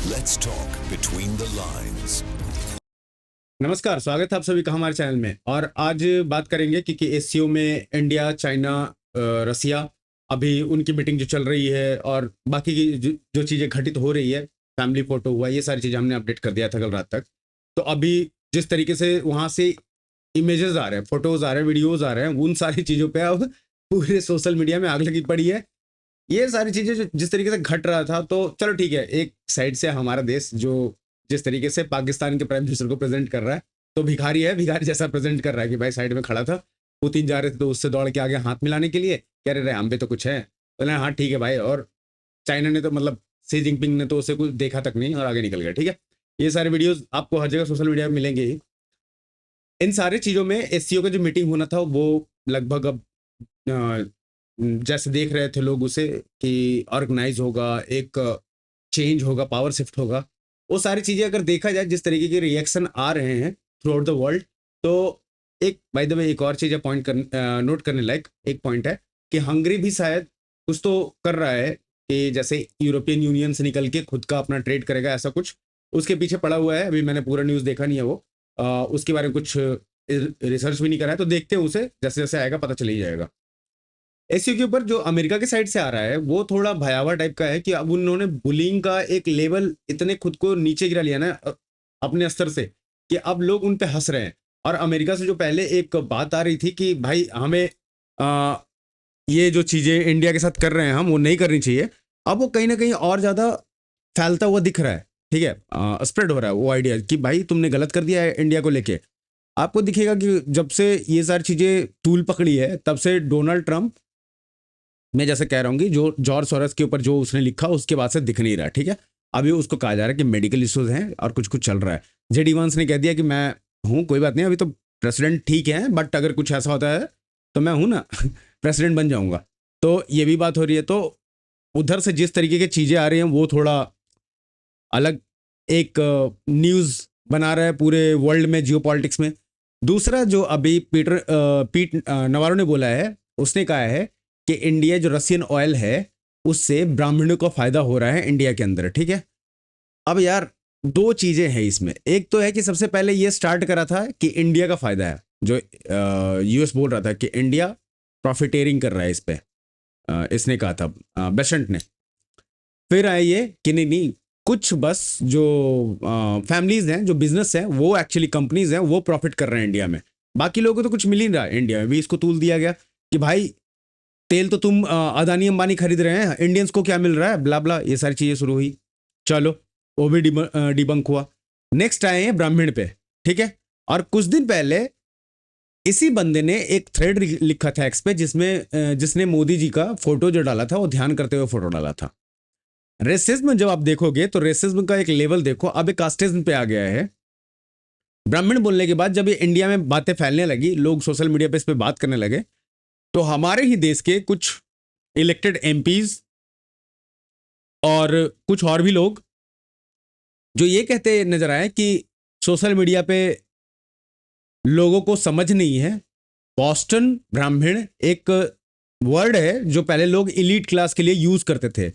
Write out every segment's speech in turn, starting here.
Let's talk between the lines. नमस्कार, स्वागत है आप सभी का हमारे चैनल में। और आज बात करेंगे कि एससीओ में इंडिया, चाइना, रसिया, अभी उनकी मीटिंग जो चल रही है और बाकी की जो चीज़ें घटित हो रही है, फैमिली फोटो हुआ, ये सारी चीज़ें हमने अपडेट कर दिया था कल रात तक। तो अभी जिस तरीके से वहाँ से इमेजेस आ रहे हैं, फोटोज आ रहे हैं, वीडियोज आ रहे हैं, उन सारी चीज़ों पे अब पूरे सोशल मीडिया में आग लगी पड़ी है। ये सारी चीज़ें जो जिस तरीके से घट रहा था, तो चलो ठीक है, एक साइड से हमारा देश जो जिस तरीके से पाकिस्तान के प्राइम मिनिस्टर को प्रेजेंट कर रहा है, तो भिखारी है, भिखारी जैसा प्रेजेंट कर रहा है कि भाई साइड में खड़ा था, पुतिन जा रहे थे तो उससे दौड़ के आगे हाथ मिलाने के लिए कह रहे हम भी तो कुछ है, बोले हाँ ठीक है भाई। और चाइना ने तो मतलब सी जिनपिंग ने तो उसे कुछ देखा तक नहीं और आगे निकल गया। ठीक है, ये सारे वीडियोज आपको हर जगह सोशल मीडिया में मिलेंगे ही। इन सारी चीज़ों में एससीओ का जो मीटिंग होना था वो लगभग अब जैसे देख रहे थे लोग उसे कि ऑर्गेनाइज होगा, एक चेंज होगा, पावर शिफ्ट होगा, वो सारी चीज़ें अगर देखा जाए, जिस तरीके के रिएक्शन आ रहे हैं थ्रू आउट द वर्ल्ड, तो एक बाय द वे एक और चीज़ पॉइंट कर नोट करने लायक एक पॉइंट है कि हंगरी भी शायद कुछ तो कर रहा है कि जैसे यूरोपियन यूनियन से निकल के खुद का अपना ट्रेड करेगा, ऐसा कुछ उसके पीछे पड़ा हुआ है। अभी मैंने पूरा न्यूज़ देखा नहीं है, वो उसके बारे में कुछ रिसर्च भी नहीं करा है, तो देखते हैं उसे, जैसे जैसे आएगा पता चल ही जाएगा। एसयू के ऊपर जो अमेरिका के साइड से आ रहा है वो थोड़ा भयावह टाइप का है कि अब उन्होंने बुलिंग का एक लेवल इतने खुद को नीचे गिरा लिया ना अपने स्तर से, कि अब लोग उन पे हंस रहे हैं। और अमेरिका से जो पहले एक बात आ रही थी कि भाई हमें ये जो चीज़ें इंडिया के साथ कर रहे हैं हम, वो नहीं करनी चाहिए, अब वो कहीं ना कहीं और ज़्यादा फैलता हुआ दिख रहा है। ठीक है, स्प्रेड हो रहा है वो आइडिया कि भाई तुमने गलत कर दिया है इंडिया को लेके। आपको दिखेगा कि जब से ये सारी चीज़ें तूल पकड़ी है, तब से डोनाल्ड ट्रंप, मैं जैसे कह रहा हूँ कि जो जॉर्ज सोरोस के ऊपर जो उसने लिखा उसके बाद से दिख नहीं रहा। ठीक है, अभी उसको कहा जा रहा है कि मेडिकल इश्यूज हैं और कुछ कुछ चल रहा है। जेडी वांस ने कह दिया कि मैं हूँ, कोई बात नहीं, अभी तो प्रेसिडेंट ठीक है, बट अगर कुछ ऐसा होता है तो मैं हूँ ना प्रेसिडेंट बन जाऊँगा। तो ये भी बात हो रही है। तो उधर से जिस तरीके की चीज़ें आ रही हैं वो थोड़ा अलग एक न्यूज़ बना रहा है पूरे वर्ल्ड में, जियो पॉलिटिक्स में। दूसरा जो अभी पीट नवारो ने बोला है, उसने कहा है कि इंडिया जो रशियन ऑयल है उससे ब्राह्मणों को फायदा हो रहा है इंडिया के अंदर। ठीक है, अब यार दो चीजें हैं इसमें। एक तो है कि सबसे पहले ये स्टार्ट करा था कि इंडिया का फायदा है, जो यूएस बोल रहा था कि इंडिया प्रॉफिटेरिंग कर रहा है इस पे, इसने कहा था बेसेंट ने। फिर आए ये कि नहीं नहीं, कुछ बस जो फैमिलीज हैं, जो बिजनेस हैं, वो एक्चुअली कंपनीज हैं, वो प्रॉफिट कर रहे हैं इंडिया में, बाकी लोगों को तो कुछ मिल ही नहीं रहा। इंडिया में भी इसको तूल दिया गया कि भाई तेल तो तुम अदानी अंबानी खरीद रहे हैं, इंडियंस को क्या मिल रहा है, ब्ला ब्ला, ये सारी चीजें शुरू हुई। चलो वो भी डिबंक हुआ। नेक्स्ट आए हैं ब्राह्मण पे। ठीक है, और कुछ दिन पहले इसी बंदे ने एक थ्रेड लिखा था एक्स पे, जिसमें जिसने मोदी जी का फोटो जो डाला था वो ध्यान करते हुए फोटो डाला था। रेसिज्म जब आप देखोगे तो रेसिज्म का एक लेवल देखो, अब एक कास्टिज्म पे आ गया है। ब्राह्मण बोलने के बाद जब ये इंडिया में बातें फैलने लगी, लोग सोशल मीडिया पे इस पे बात करने लगे, तो हमारे ही देश के कुछ इलेक्टेड एमपीज और कुछ और भी लोग जो ये कहते नजर आए कि सोशल मीडिया पे लोगों को समझ नहीं है। बॉस्टन ब्राह्मण एक वर्ड है जो पहले लोग इलीट क्लास के लिए यूज करते थे,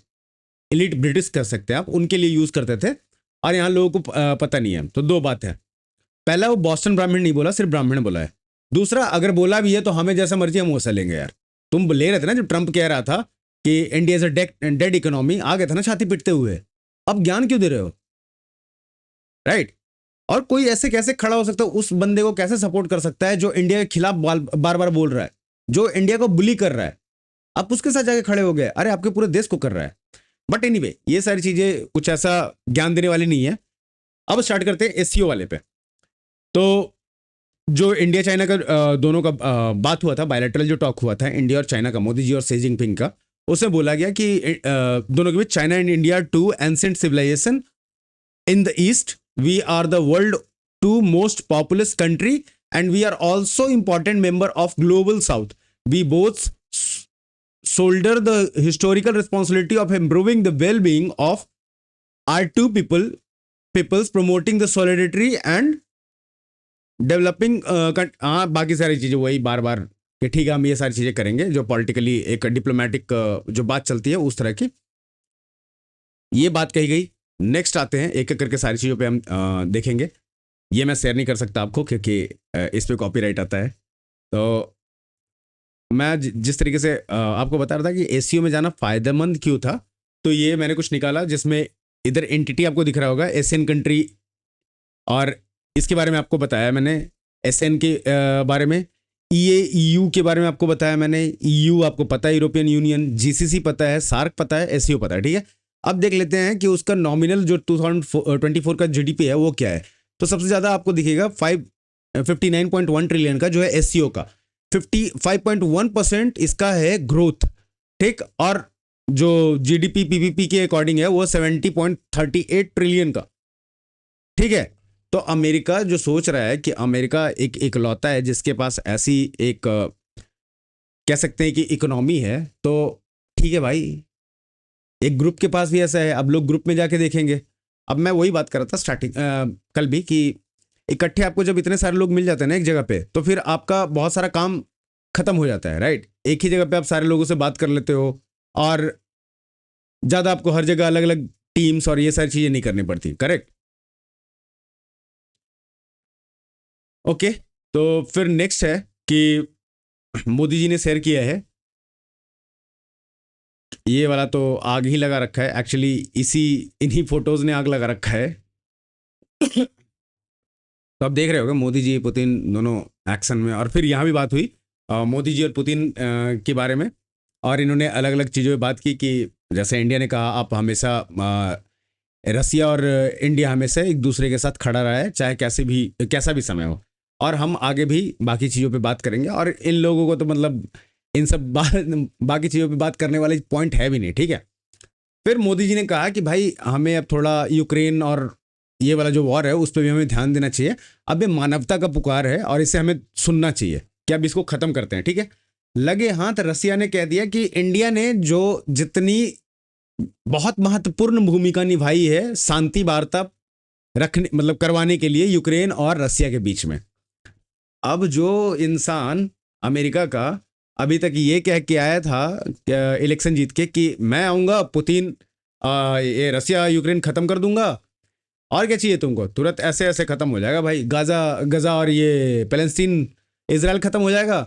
इलीट ब्रिटिश कह सकते हैं आप, उनके लिए यूज करते थे, और यहाँ लोगों को पता नहीं है। तो दो बात है, पहला वो बॉस्टन ब्राह्मण नहीं बोला, सिर्फ ब्राह्मण बोला है। दूसरा, अगर बोला भी है तो हमें जैसा मर्जी हम वैसा लेंगे यार। तुम ले रहे थे ना जब ट्रंप कह रहा था कि India is a dead economy, आ गए थे ना छाती पिटते हुए, अब ज्ञान क्यों दे रहे हो? राइट। और कोई ऐसे कैसे खड़ा हो सकता है, उस बंदे को कैसे सपोर्ट कर सकता है जो इंडिया के खिलाफ बार बार बोल रहा है, जो इंडिया को बुली कर रहा है, आप उसके साथ जाके खड़े हो गए? अरे आपके पूरे देश को कर रहा है। बट एनीवे, ये सारी चीजें कुछ ऐसा ज्ञान देने वाली नहीं है। अब स्टार्ट करते हैं एससीओ वाले पे। तो जो इंडिया चाइना का दोनों का बात हुआ था, बायलैटरल जो टॉक हुआ था इंडिया और चाइना का, मोदी जी और शी जिनपिंग का, उसमें बोला गया कि दोनों के बीच China and India two ancient civilization in the east, we are the world two most populous country and we are also important member of global south, we both shoulder the historical responsibility of improving the well-being of our two peoples, promoting the solidarity and developing हाँ बाकी सारी चीज़ें वही बार बार कि ठीक है हम ये सारी चीज़ें करेंगे, जो पॉलिटिकली एक डिप्लोमेटिक जो बात चलती है उस तरह की ये बात कही गई। नेक्स्ट आते हैं, एक एक करके सारी चीज़ों पे हम देखेंगे। ये मैं शेयर नहीं कर सकता आपको क्योंकि इस पे कॉपीराइट आता है। तो मैं जिस तरीके से आपको बता रहा था कि एससीओ में जाना फ़ायदेमंद क्यों था, तो ये मैंने कुछ निकाला जिसमें इधर एंटिटी आपको दिख रहा होगा एशियन कंट्री, और इसके बारे में आपको बताया मैंने, एसएन के बारे में, ईयू के बारे में आपको बताया मैंने, ईयू आपको पता है, यूरोपियन यूनियन, जीसीसी पता है, सार्क पता है, एससीओ पता है, ठीक है। अब देख लेते हैं कि उसका नॉमिनल जो 2024 का जीडीपी है वो क्या है। तो सबसे ज़्यादा आपको दिखेगा 59.1 ट्रिलियन का जो है एससीओ का, 55.1% इसका है ग्रोथ, ठीक। और जो जीडीपी पीपीपी के अकॉर्डिंग है वो 70.38 ट्रिलियन का, ठीक है। तो अमेरिका जो सोच रहा है कि अमेरिका एक इकलौता है जिसके पास ऐसी एक कह सकते हैं कि इकोनॉमी है, तो ठीक है भाई, एक ग्रुप के पास भी ऐसा है। अब लोग ग्रुप में जाके देखेंगे। अब मैं वही बात कर रहा था स्टार्टिंग कल भी कि इकट्ठे आपको जब इतने सारे लोग मिल जाते हैं ना एक जगह पे, तो फिर आपका बहुत सारा काम खत्म हो जाता है, राइट। एक ही जगह पे आप सारे लोगों से बात कर लेते हो और ज़्यादा आपको हर जगह अलग अलग टीम्स और ये सारी चीज़ें नहीं करनी पड़ती, करेक्ट। ओके, तो फिर नेक्स्ट है कि मोदी जी ने शेयर किया है ये वाला, तो आग ही लगा रखा है एक्चुअली, इन्हीं फोटोज ने आग लगा रखा है। तो आप देख रहे होगे मोदी जी पुतिन दोनों एक्शन में, और फिर यहाँ भी बात हुई मोदी जी और पुतिन के बारे में, और इन्होंने अलग अलग चीज़ों पे बात की कि जैसे इंडिया ने कहा आप हमेशा रसिया और इंडिया हमेशा एक दूसरे के साथ खड़ा रहा है चाहे कैसा भी समय हो, और हम आगे भी बाकी चीज़ों पे बात करेंगे। और इन लोगों को तो मतलब इन सब बाकी चीज़ों पे बात करने वाले पॉइंट है भी नहीं, ठीक है। फिर मोदी जी ने कहा कि भाई हमें अब थोड़ा यूक्रेन और ये वाला जो वॉर है उस पर भी हमें ध्यान देना चाहिए। अब ये मानवता का पुकार है और इसे हमें सुनना चाहिए कि अब इसको ख़त्म करते हैं, ठीक है। लगे हाथ रसिया ने कह दिया कि इंडिया ने जो जितनी बहुत महत्वपूर्ण भूमिका निभाई है शांति वार्ता रखने मतलब करवाने के लिए यूक्रेन और रसिया के बीच में। अब जो इंसान अमेरिका का अभी तक ये कह के आया था इलेक्शन जीत के कि मैं आऊँगा पुतिन ये रसिया यूक्रेन ख़त्म कर दूंगा, और क्या चाहिए तुमको, तुरंत ऐसे ऐसे ख़त्म हो जाएगा भाई, गजा और ये पैलेस्टीन इसराइल ख़त्म हो जाएगा।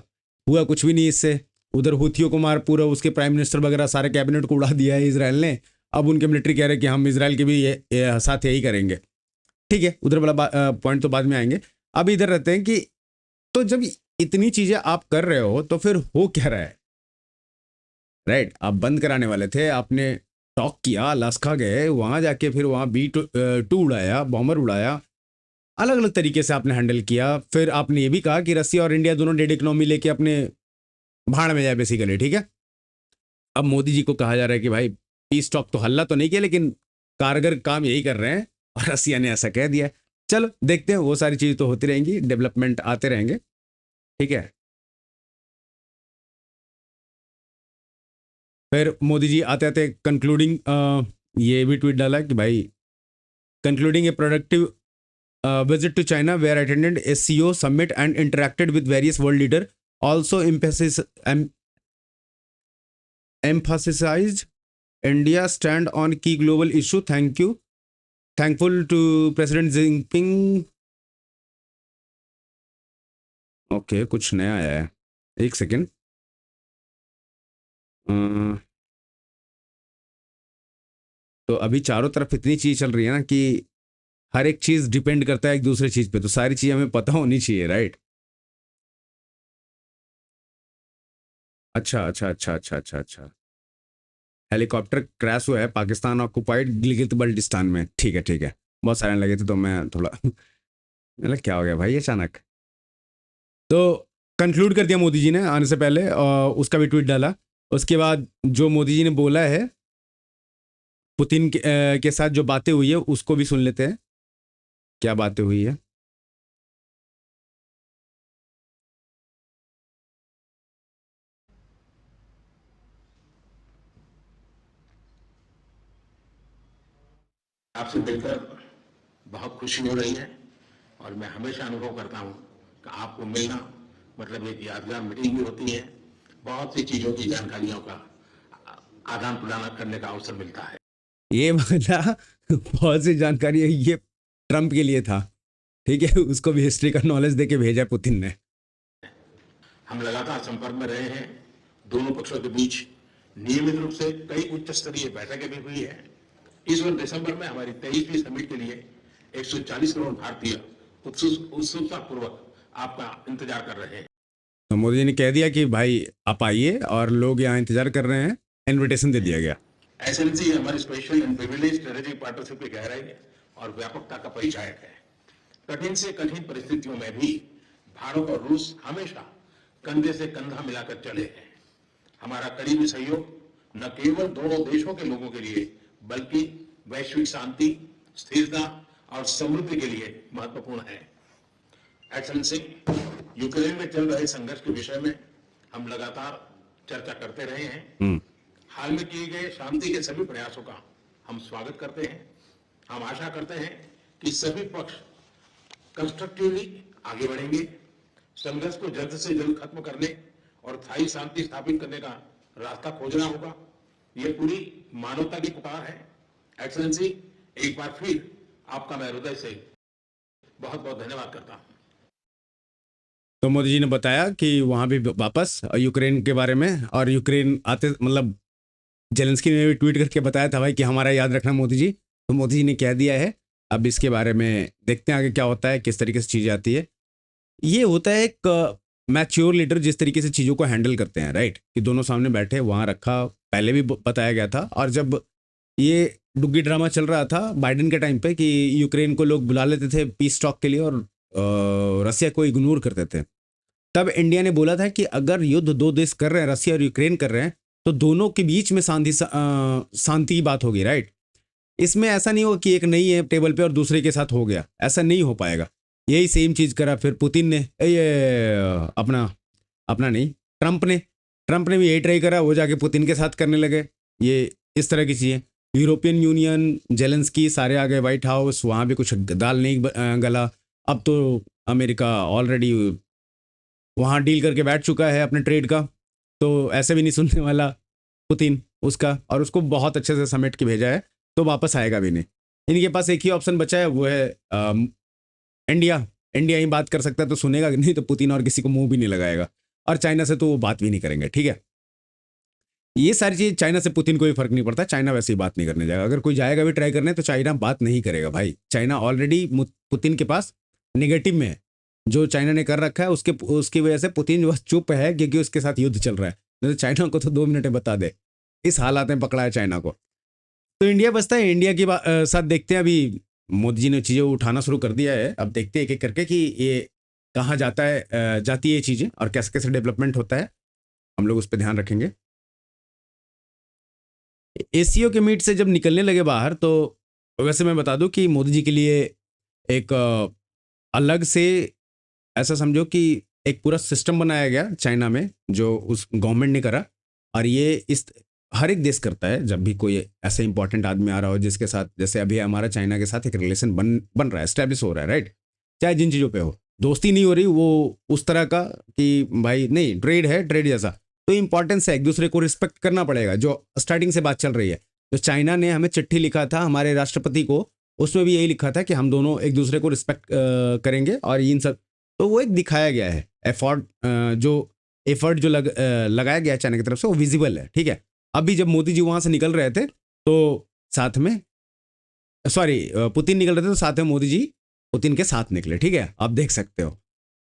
हुआ कुछ भी नहीं इससे। उधर हुथियों को मार, पूरा उसके प्राइम मिनिस्टर वगैरह सारे कैबिनेट को उड़ा दिया है इसराइल ने। अब उनके मिलिट्री कह रहे हैं कि हम इसराइल के भी ये साथ यही करेंगे, ठीक है। उधर वाला पॉइंट तो बाद में आएंगे। अब इधर रहते हैं कि तो जब इतनी चीज़ें आप कर रहे हो तो फिर हो क्या रहा है, राइट। आप बंद कराने वाले थे, आपने टॉक किया, अलास्का गए, वहाँ जाके फिर वहाँ B-2 उड़ाया, बॉम्बर उड़ाया, अलग अलग तरीके से आपने हैंडल किया। फिर आपने ये भी कहा कि रसिया और इंडिया दोनों डेड इकोनॉमी लेके अपने भाड़ में जाए बेसिकली, ठीक है। अब मोदी जी को कहा जा रहा है कि भाई पीस टॉक तो हल्ला तो नहीं किया लेकिन कारगर काम यही कर रहे हैं, और रसिया ने ऐसा कह दिया। चलो देखते हैं, वो सारी चीज़ तो होती रहेंगी, डेवलपमेंट आते रहेंगे, ठीक है। फिर मोदी जी आते आते कंक्लूडिंग ये भी ट्वीट डाला कि भाई concluding A productive visit to China where I attended SCO summit and interacted with various world leaders. Also emphasized India stand on key global issue. Thankful to President Xi Jinping. Okay, कुछ नया आया है, एक second. तो अभी चारों तरफ इतनी चीज़ चल रही है ना कि हर एक चीज़ डिपेंड करता है एक दूसरे चीज़ पे, तो सारी चीज़ हमें पता होनी चाहिए, राइट। अच्छा अच्छा अच्छा अच्छा अच्छा अच्छा, हेलीकॉप्टर क्रैश हुआ है पाकिस्तान ऑक्युपाइड गिलगित बल्टिस्तान में, ठीक है ठीक है। बहुत सारे लगे थे तो मैं थोड़ा मतलब क्या हो गया भाई अचानक। तो कंक्लूड कर दिया मोदी जी ने आने से पहले, और उसका भी ट्वीट डाला। उसके बाद जो मोदी जी ने बोला है पुतिन के साथ जो बातें हुई है उसको भी सुन लेते हैं, क्या बातें हुई है। आपसे मिलकर बहुत खुशी हो रही है और मैं हमेशा अनुभव करता हूं कि आपको मिलना मतलब एक यादगार मीटिंग भी होती है, बहुत सी चीजों की जानकारियों का आदान प्रदान करने का अवसर मिलता है। ये वाला बहुत सी जानकारी है, ये ट्रम्प के लिए था, ठीक है, उसको भी हिस्ट्री का नॉलेज देके भेजा पुतिन ने। हम लगातार संपर्क में रहे हैं। दोनों पक्षों के बीच नियमित रूप से कई उच्च स्तरीय बैठकें भी हुई है। इस वर्ष दिसंबर में हमारी 23वीं समिट के लिए 140 करोड़ भारतीय उत्सुकता पूर्वक आपका इंतजार कर रहे हैं। तो मोदी जी ने कह दिया कि भाई आप आइए, और लोग यहाँ इंतजार कर रहे हैं, इनविटेशन दे दिया गया। एसएनसी हमारी special and privilege strategic partnership की गहराई और व्यापकता का परिचायक है। कठिन से कठिन परिस्थितियों में भी भारत और रूस हमेशा कंधे से कंधा मिलाकर चले हैं। हमारा करीबी सहयोग न केवल दोनों देशों के लोगों के लिए बल्कि वैश्विक शांति, स्थिरता और समृद्धि के लिए महत्वपूर्ण है। एक्सेलेंसी, यूक्रेन में चल रहे संघर्ष के विषय में हम लगातार चर्चा करते रहे हैं। हाल में किए गए शांति के सभी प्रयासों का हम स्वागत करते हैं। हम आशा करते हैं कि सभी पक्ष कंस्ट्रक्टिवली आगे बढ़ेंगे। संघर्ष को जल्द से जल्द खत्म करने और स्थायी शांति स्थापित करने का रास्ता खोजना होगा। ये पूरी मानवता की पुकार है। एक्सेलेंसी, एक बार फिर आपका मैं हृदय से बहुत बहुत धन्यवाद करता हूँ। तो मोदी जी ने बताया कि वहाँ भी वापस यूक्रेन के बारे में, और यूक्रेन आते मतलब जेलेंस्की ने भी ट्वीट करके बताया था भाई कि हमारा याद रखना मोदी जी। तो मोदी जी ने कह दिया है। अब इसके बारे में देखते हैं आगे क्या होता है, किस तरीके से चीज़ें आती है। ये होता है एक मैच्योर लीडर जिस तरीके से चीज़ों को हैंडल करते हैं, राइट, कि दोनों सामने बैठे, वहाँ रखा, पहले भी बताया गया था। और जब ये डुग्गी ड्रामा चल रहा था बाइडेन के टाइम पे कि यूक्रेन को लोग बुला लेते थे पीस टॉक के लिए और रसिया को इग्नोर करते थे, तब इंडिया ने बोला था कि अगर युद्ध दो देश कर रहे हैं, रसिया और यूक्रेन कर रहे हैं, तो दोनों के बीच में शांति की बात होगी, राइट। इसमें ऐसा नहीं होगा कि एक नहीं है टेबल पे और दूसरे के साथ हो गया, ऐसा नहीं हो पाएगा। यही सेम चीज़ करा फिर पुतिन ने, ये अपना नहीं, ट्रंप ने भी यही ट्राई करा, वो जाके पुतिन के साथ करने लगे। ये इस तरह की चीज़ें। यूरोपियन यूनियन, जेलेंस्की सारे आ गए व्हाइट हाउस, वहाँ भी कुछ दाल नहीं गला। अब तो अमेरिका ऑलरेडी वहाँ डील करके बैठ चुका है अपने ट्रेड का, तो ऐसे भी नहीं सुनने वाला पुतिन उसका, और उसको बहुत अच्छे से समेट के भेजा है, तो वापस आएगा भी नहीं। इनके पास एक ही ऑप्शन बचा है, वो है इंडिया ही बात कर सकता है तो सुनेगा, नहीं तो पुतिन और किसी को मुंह भी नहीं लगाएगा। और चाइना से तो वो बात भी नहीं करेंगे, ठीक है। ये सारी चीज़, चाइना से पुतिन को भी फर्क नहीं पड़ता, चाइना वैसे ही बात नहीं करने जाएगा। अगर कोई जाएगा भी ट्राई करने तो चाइना बात नहीं करेगा भाई। चाइना ऑलरेडी पुतिन के पास नेगेटिव में है, जो चाइना ने कर रखा है उसकी वजह से पुतिन बस चुप है, क्योंकि उसके साथ युद्ध चल रहा है। तो चाइना को तो 2 मिनट में बता दे, इस हालात में पकड़ा है चाइना को। तो इंडिया बचता है। इंडिया के साथ देखते हैं, अभी मोदी जी ने चीज़ें उठाना शुरू कर दिया है। अब देखते हैं एक एक करके कि ये कहाँ जाता है, जाती है ये चीज़ें, और कैसे कैसे डेवलपमेंट होता है, हम लोग उस पर ध्यान रखेंगे। एसीओ के मीट से जब निकलने लगे बाहर, तो वैसे मैं बता दूं कि मोदी जी के लिए एक अलग से, ऐसा समझो कि एक पूरा सिस्टम बनाया गया चाइना में, जो उस गवर्नमेंट ने करा। और ये इस हर एक देश करता है जब भी कोई ऐसे इंपॉर्टेंट आदमी आ रहा हो जिसके साथ, जैसे अभी हमारा चाइना के साथ एक रिलेशन बन रहा है, एस्टेब्लिश हो रहा है, राइट। चाहे जिन चीज़ों पे हो, दोस्ती नहीं हो रही, वो उस तरह का कि भाई नहीं, ट्रेड है, ट्रेड जैसा, तो इंपॉर्टेंस है, एक दूसरे को रिस्पेक्ट करना पड़ेगा, जो स्टार्टिंग से बात चल रही है। तो चाइना ने हमें चिट्ठी लिखा था हमारे राष्ट्रपति को, उसमें भी यही लिखा था कि हम दोनों एक दूसरे को रिस्पेक्ट करेंगे, और इन सब, तो वो एक दिखाया गया है एफर्ट जो लगाया गया है चाइना की तरफ से, वो विजिबल है, ठीक है। अभी जब मोदी जी वहाँ से निकल रहे थे तो साथ में, पुतिन निकल रहे थे तो साथ में मोदी जी पुतिन के साथ निकले, ठीक है, आप देख सकते हो।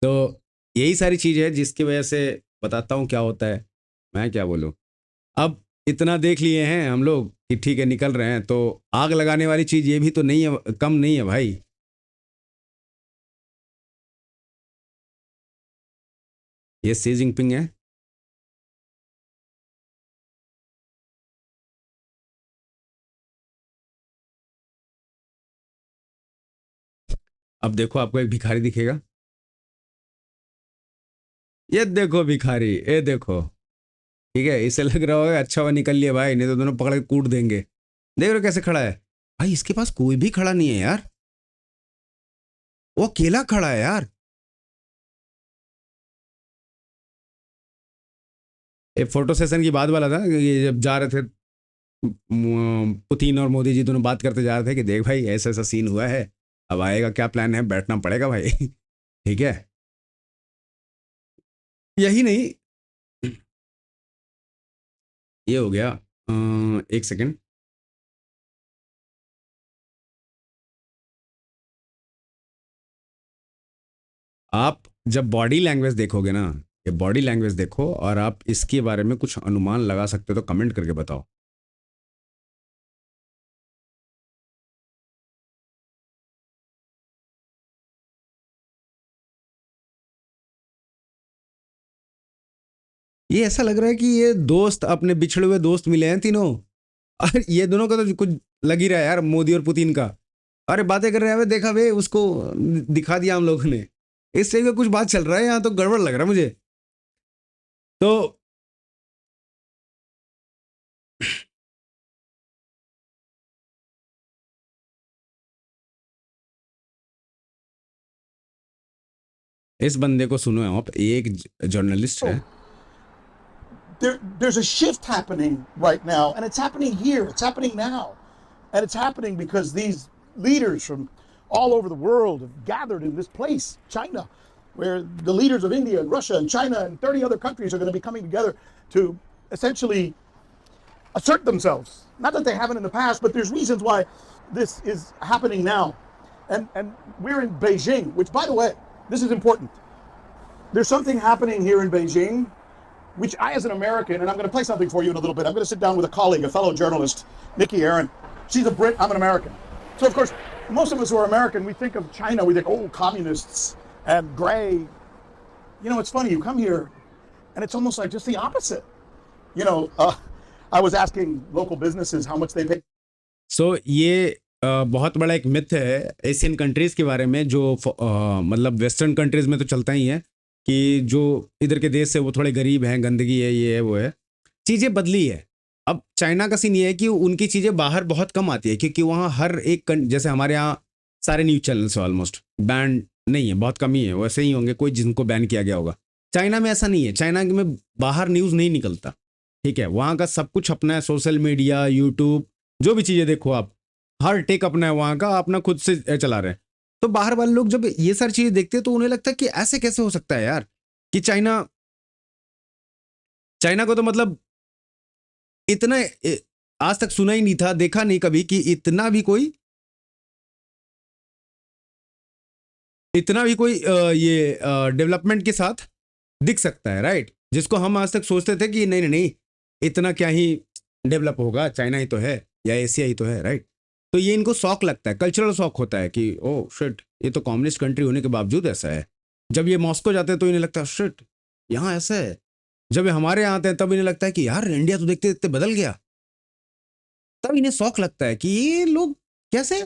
तो यही सारी चीज़ है जिसकी वजह से बताता हूँ क्या होता है, मैं क्या बोलूँ। अब इतना देख लिए हैं हम लोग कि ठीक है निकल रहे हैं, तो आग लगाने वाली चीज़ ये भी तो नहीं है, कम नहीं है भाई। ये शी जिनपिंग है। अब देखो आपको एक भिखारी दिखेगा, ये देखो भिखारी, ये देखो, ठीक है। इसे लग रहा होगा अच्छा हुआ निकल लिया भाई, नहीं तो दोनों पकड़ के कूट देंगे। देख रहे हो कैसे खड़ा है भाई, इसके पास कोई भी खड़ा नहीं है यार, वो अकेला खड़ा है यार। एक फोटो सेशन की बात वाला था, ये जब जा रहे थे पुतिन और मोदी जी दोनों बात करते जा रहे थे कि देख भाई ऐसा ऐसा सीन हुआ है, अब आएगा क्या प्लान है, बैठना पड़ेगा भाई। ठीक है, यही नहीं, ये हो गया। एक सेकंड, आप जब बॉडी लैंग्वेज देखोगे ना, ये बॉडी लैंग्वेज देखो और आप इसके बारे में कुछ अनुमान लगा सकते हो तो कमेंट करके बताओ। ये ऐसा लग रहा है कि ये दोस्त अपने बिछड़े हुए दोस्त मिले हैं तीनों, और ये दोनों का तो कुछ लग ही रहा है यार, मोदी और पुतिन का। अरे बातें कर रहे हैं, देखा वे उसको दिखा दिया हम लोगों ने, इससे भी कुछ बात चल रहा है यहाँ, तो गड़बड़ लग रहा है मुझे। तो इस बंदे को सुनो आप, एक जर्नलिस्ट है। There's a shift happening right now, and it's happening here. It's happening now. And it's happening because these leaders from all over the world have gathered in this place, China, where the leaders of India and Russia and China and 30 other countries are going to be coming together to essentially assert themselves. Not that they haven't in the past, but there's reasons why this is happening now. And we're in Beijing, which, by the way, this is important. There's something happening here in Beijing which I, as an American, and I'm going to play something for you in a little bit. I'm going to sit down with a colleague, a fellow journalist, Nikki Aaron. She's a Brit, I'm an American. So, of course, most of us who are American, we think of China, we think, oh, communists and gray. You know, it's funny, you come here, and it's almost like just the opposite. You know, I was asking local businesses how much they pay. So, ये बहुत बड़ा एक myth है Asian countries के बारे में, जो मतलब वेस्टर्न कंट्रीज में तो चलता ही है कि जो इधर के देश है वो थोड़े गरीब हैं, गंदगी है, ये है वो है। चीज़ें बदली है। अब चाइना का सीन ये है कि उनकी चीज़ें बाहर बहुत कम आती है, क्योंकि वहाँ हर एक जैसे हमारे यहाँ सारे न्यूज़ चैनल्स ऑलमोस्ट बैन नहीं है, बहुत कम ही है, वैसे ही होंगे कोई जिनको बैन किया गया होगा। चाइना में ऐसा नहीं है, चाइना में बाहर न्यूज़ नहीं निकलता, ठीक है। वहाँ का सब कुछ अपना है, सोशल मीडिया, यूट्यूब, जो भी चीज़ें देखो आप, हर टेक अपना है वहाँ का, अपना खुद से चला रहे हैं। तो बाहर वाले लोग जब ये सारी चीजें देखते हैं तो उन्हें लगता है कि ऐसे कैसे हो सकता है यार, कि चाइना को तो मतलब इतना आज तक सुना ही नहीं था, देखा नहीं कभी कि इतना भी कोई ये डेवलपमेंट के साथ दिख सकता है, राइट। जिसको हम आज तक सोचते थे कि नहीं नहीं नहीं, इतना क्या ही डेवलप होगा, चाइना ही तो है या एशिया ही तो है, राइट। तो ये इनको शौक लगता है, कल्चरल शौक होता है कि ओह शिट, ये तो कम्युनिस्ट कंट्री होने के बावजूद ऐसा है। जब ये मॉस्को जाते हैं तो इन्हें लगता है शिट, यहाँ ऐसा है। जब ये हमारे यहाँ आते हैं तब इन्हें लगता है कि यार इंडिया तो देखते देखते बदल गया। तब इन्हें शौक लगता है कि ये लोग कैसे,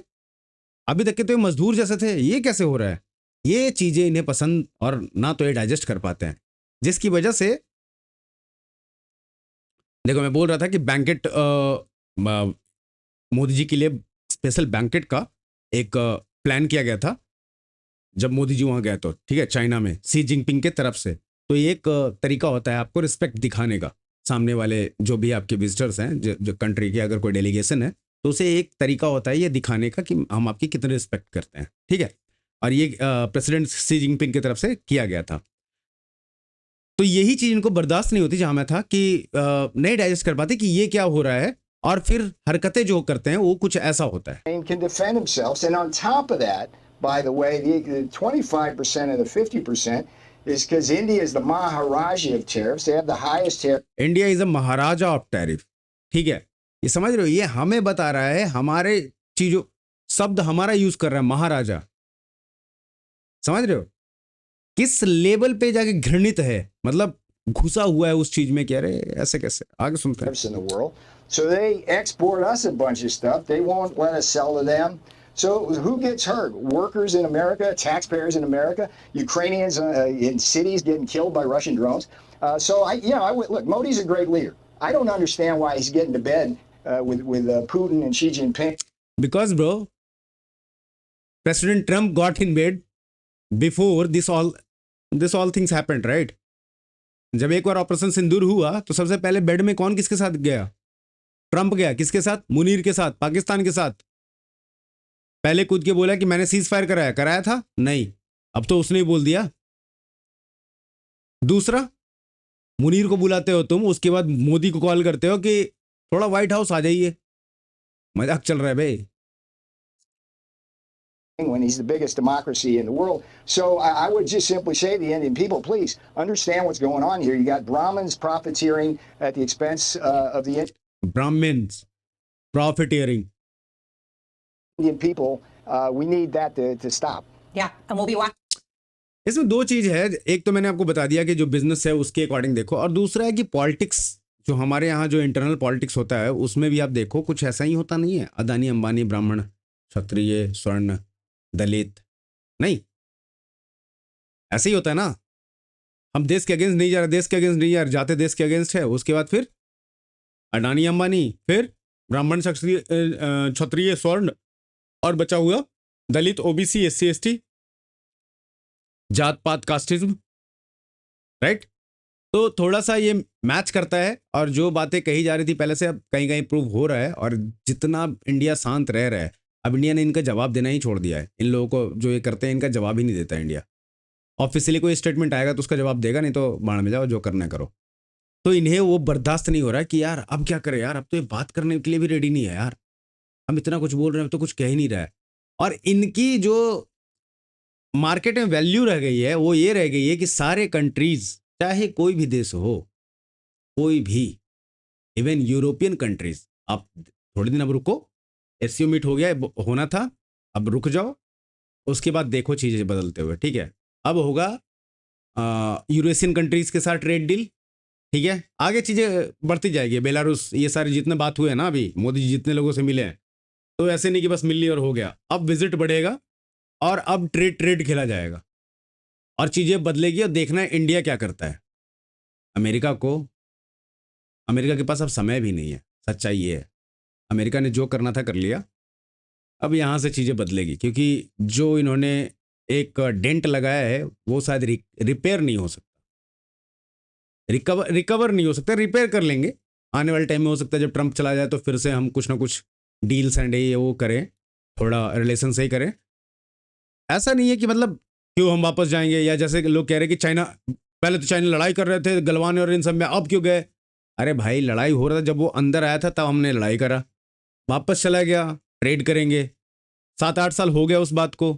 अभी तक के तो ये मजदूर जैसे थे, ये कैसे हो रहा है। ये चीज़ें इन्हें पसंद और ना तो ये डाइजेस्ट कर पाते हैं, जिसकी वजह से देखो मैं बोल रहा था कि बैंकेट मोदी जी के लिए स्पेशल बैंकेट का एक प्लान किया गया था जब मोदी जी वहाँ गए तो, ठीक है, चाइना में सी जिनपिंग के तरफ से। तो ये एक तरीका होता है आपको रिस्पेक्ट दिखाने का, सामने वाले जो भी आपके विजिटर्स हैं, जो कंट्री के अगर कोई डेलीगेशन है तो उसे एक तरीका होता है ये दिखाने का कि हम आपकी कितने रिस्पेक्ट करते हैं, ठीक है। और ये प्रेसिडेंट सी जिनपिंग की तरफ से किया गया था। तो यही चीज़ इनको बर्दाश्त नहीं होती, जहाँ मैं था कि नहीं डाइजेस्ट कर पाते कि ये क्या हो रहा है, और फिर हरकतें जो करते हैं वो कुछ ऐसा होता है। Can defend themselves, and on top of that, by the way, the 25% of the 50% is because India is the Maharaja of tariffs. They have the highest tariff. India is a Maharaja of tariff, ठीक है, ये समझ रहे हो। ये हमें बता रहा है, हमारे चीजों शब्द हमारा यूज कर रहा है महाराजा, समझ रहे हो किस लेवल पे जाके घृणित है, मतलब घुसा हुआ है उस चीज में। कह रहे ऐसे कैसे, आगे सुनते हैं। In the world. So they export us a bunch of stuff. They won't let us sell to them. So who gets hurt? Workers in America, taxpayers in America, Ukrainians in cities getting killed by Russian drones. So look, Modi's a great leader. I don't understand why he's getting to bed with Putin and Xi Jinping. Because bro, President Trump got in bed before this all things happened, right? जब एक बार operation सिंदूर हुआ तो सबसे पहले bed में कौन किसके साथ गया? ट्रंप गया किसके साथ? मुनीर के साथ, पाकिस्तान के साथ। पहले कूद के बोला कि मैंने सीज फायर कराया था नहीं, अब तो उसने ही बोल दिया। दूसरा, मुनीर को बुलाते हो तुम, उसके बाद मोदी को कॉल करते हो कि थोड़ा व्हाइट हाउस आ जाइए। मजाक चल रहा है भाई। when he's the biggest democracy in the world. So I would just simply say to the Indian people, please understand what's going on here. You got Brahmins profiteering at the expense of the Brahmins profiteering. Indian people. We need that to stop. Yeah, and we'll be watching. इसमें दो चीज है, एक तो मैंने आपको बता दिया कि जो बिजनेस है उसके अकॉर्डिंग देखो, और दूसरा है कि पॉलिटिक्स, जो हमारे यहाँ जो इंटरनल पॉलिटिक्स होता है उसमें भी आप देखो कुछ ऐसा ही होता नहीं है। अदानी अंबानी ब्राह्मण क्षत्रिय स्वर्ण दलित नहीं, ऐसे ही होता है ना। हम देश के अगेंस्ट नहीं जा रहे, देश के अगेंस्ट नहीं जा रहे, जाते देश के अगेंस्ट है, उसके बाद फिर अडानी अंबानी, फिर ब्राह्मण क्षत्रिय स्वर्ण, और बचा हुआ दलित ओबीसी एससी एसटी जात पात कास्टिज्म, राइट। तो थोड़ा सा ये मैच करता है, और जो बातें कही जा रही थी पहले से अब कहीं कहीं प्रूव हो रहा है। और जितना इंडिया शांत रह रहा है, अब इंडिया ने इनका जवाब देना ही छोड़ दिया है। इन लोगों को जो ये करते हैं इनका जवाब ही नहीं देता इंडिया। ऑफिशियली कोई स्टेटमेंट आएगा तो उसका जवाब देगा, नहीं तो बाढ़ में जाओ, जो करना है करो। तो इन्हें वो बर्दाश्त नहीं हो रहा है कि यार अब क्या करें यार, अब तो ये बात करने के लिए भी रेडी नहीं है यार, हम इतना कुछ बोल रहे हैं तो कुछ कह ही नहीं रहा है। और इनकी जो मार्केट में वैल्यू रह गई है वो ये रह गई है कि सारे कंट्रीज, चाहे कोई भी देश हो, कोई भी, इवन यूरोपियन कंट्रीज, आप थोड़े दिन अब रुको, एससीओ मीट हो गया, होना था, अब रुक जाओ, उसके बाद देखो चीजें बदलते हुए, ठीक है। अब होगा यूरेशियन कंट्रीज के साथ ट्रेड डील, ठीक है, आगे चीजें बढ़ती जाएगी। बेलारूस, ये सारे जितने बात हुए ना, अभी मोदी जी जितने लोगों से मिले हैं, तो ऐसे नहीं कि बस मिल ली और हो गया। अब विजिट बढ़ेगा और अब ट्रेड खेला जाएगा और चीजें बदलेगी, और देखना है इंडिया क्या करता है। अमेरिका के पास अब समय भी नहीं है, सच्चाई ये है। अमेरिका ने जो करना था कर लिया, अब यहाँ से चीज़ें बदलेगी, क्योंकि जो इन्होंने एक डेंट लगाया है वो शायद रिपेयर नहीं हो सकता, रिकवर नहीं हो सकता। रिपेयर कर लेंगे आने वाले टाइम में, हो सकता है जब ट्रंप चला जाए तो फिर से हम कुछ ना कुछ डील्स एंड ये वो करें, थोड़ा रिलेशन सही करें। ऐसा नहीं है कि मतलब क्यों हम वापस जाएंगे, या जैसे लोग कह रहे हैं कि चाइना, पहले तो चाइना लड़ाई कर रहे थे गलवान और इन सब में, अब क्यों गए? अरे भाई, लड़ाई हो रहा था जब वो अंदर आया था, तब हमने लड़ाई करा, वापस चला गया, ट्रेड करेंगे। 7-8 साल हो गया उस बात को।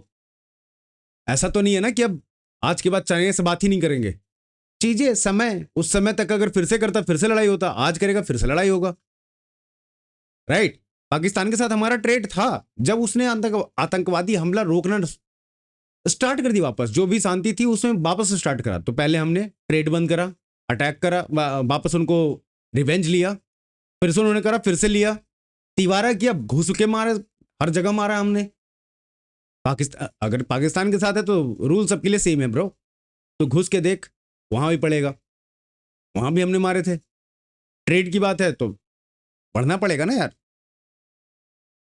ऐसा तो नहीं है ना कि अब आज के बाद चाइना से बात ही नहीं करेंगे। चीजें समय, उस समय तक अगर फिर से करता फिर से लड़ाई होता, आज करेगा फिर से लड़ाई होगा, राइट। पाकिस्तान के साथ हमारा ट्रेड था, जब उसने आतंकवादी हमला रोकना स्टार्ट कर दी, वापस जो भी शांति थी उसमें वापस स्टार्ट करा, तो पहले हमने ट्रेड बंद करा, अटैक करा, वापस उनको रिवेंज लिया, फिर से उन्होंने करा, फिर से लिया, तिवारा किया, घुस के मारे, हर जगह मारा हमने। पाकिस्तान, अगर पाकिस्तान के साथ है तो रूल सबके लिए सेम है ब्रो, तो घुस के देख, वहां भी पड़ेगा, वहां भी हमने मारे थे। ट्रेड की बात है तो बढ़ना पड़ेगा ना यार।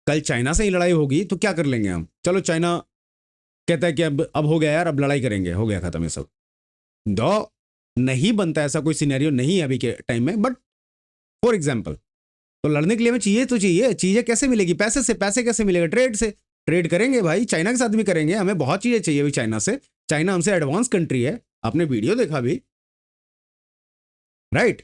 कल चाइना से ही लड़ाई होगी तो क्या कर लेंगे हम? चलो चाइना कहता है कि अब हो गया यार, अब लड़ाई करेंगे, हो गया खत्म, ये सब दो नहीं बनता, ऐसा कोई सिनेरियो नहीं है अभी के टाइम में। बट फॉर एग्जाम्पल, तो लड़ने के लिए हमें चाहिए तो चाहिए, चीजें कैसे मिलेगी? पैसे से। पैसे कैसे मिलेगा? ट्रेड से। ट्रेड करेंगे भाई, चाइना के साथ भी करेंगे, हमें बहुत चीजें चाहिए अभी चाइना से। चाइना हमसे एडवांस कंट्री है, आपने वीडियो देखा भी, राइट।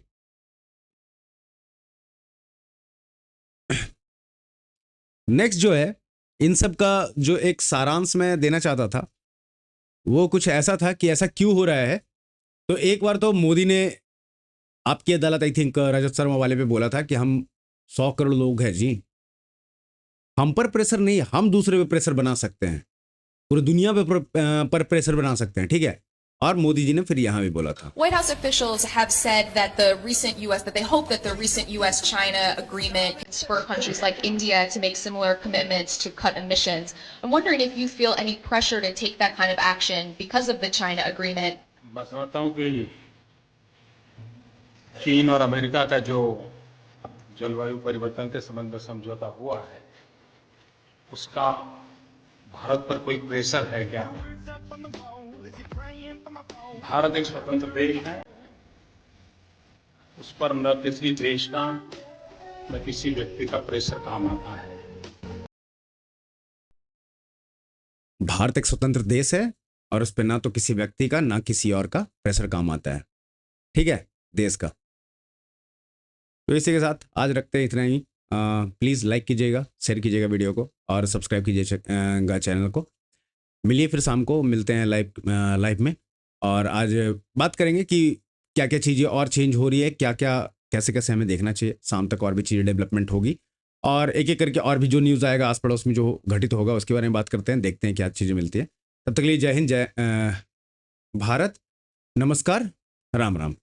नेक्स्ट जो है, इन सब का जो एक सारांश मैं देना चाहता था वो कुछ ऐसा था कि ऐसा क्यों हो रहा है। तो एक बार तो मोदी ने आपकी अदालत, आई थिंक रजत शर्मा वाले पे बोला था कि हम 100 करोड़ लोग हैं जी, हम पर प्रेशर नहीं, हम दूसरे पे प्रेशर बना सकते हैं, पूरी दुनिया पर प्रेशर बना सकते हैं, ठीक है। और मोदी जी ने फिर यहाँ भी बोला था। White House officials have said that they hope that the recent U.S.-China agreement can spur countries like India to make similar commitments to cut emissions. I'm wondering if you feel any pressure to take that kind of action because of the China agreement. मैं समझता हूँ कि चीन और America का जो जलवायु परिवर्तन के संबंध में समझौता हुआ है, उसका भारत पर कोई प्रेशर है क्या? भारत एक स्वतंत्र देश है, उस पर न किसी देश का न किसी व्यक्ति का प्रेशर काम आता है। भारत एक स्वतंत्र देश है और उस पर ना तो किसी व्यक्ति का ना किसी और का प्रेशर काम आता है, ठीक है, देश का। तो इसी के साथ आज रखते हैं इतना ही। प्लीज़ लाइक कीजिएगा, शेयर कीजिएगा वीडियो को और सब्सक्राइब कीजिएगा चैनल को। मिलिए फिर शाम को, मिलते हैं लाइव में। और आज बात करेंगे कि क्या क्या चीज़ें और चेंज हो रही है, क्या क्या कैसे कैसे हमें देखना चाहिए। शाम तक और भी चीज़ें डेवलपमेंट होगी और एक एक करके और भी जो न्यूज़ आएगा आस पड़ोस में जो घटित होगा उसके बारे में बात करते हैं, देखते हैं क्या चीज़ें मिलती हैं। तब तक के लिए जय हिंद, जय भारत, नमस्कार, राम राम।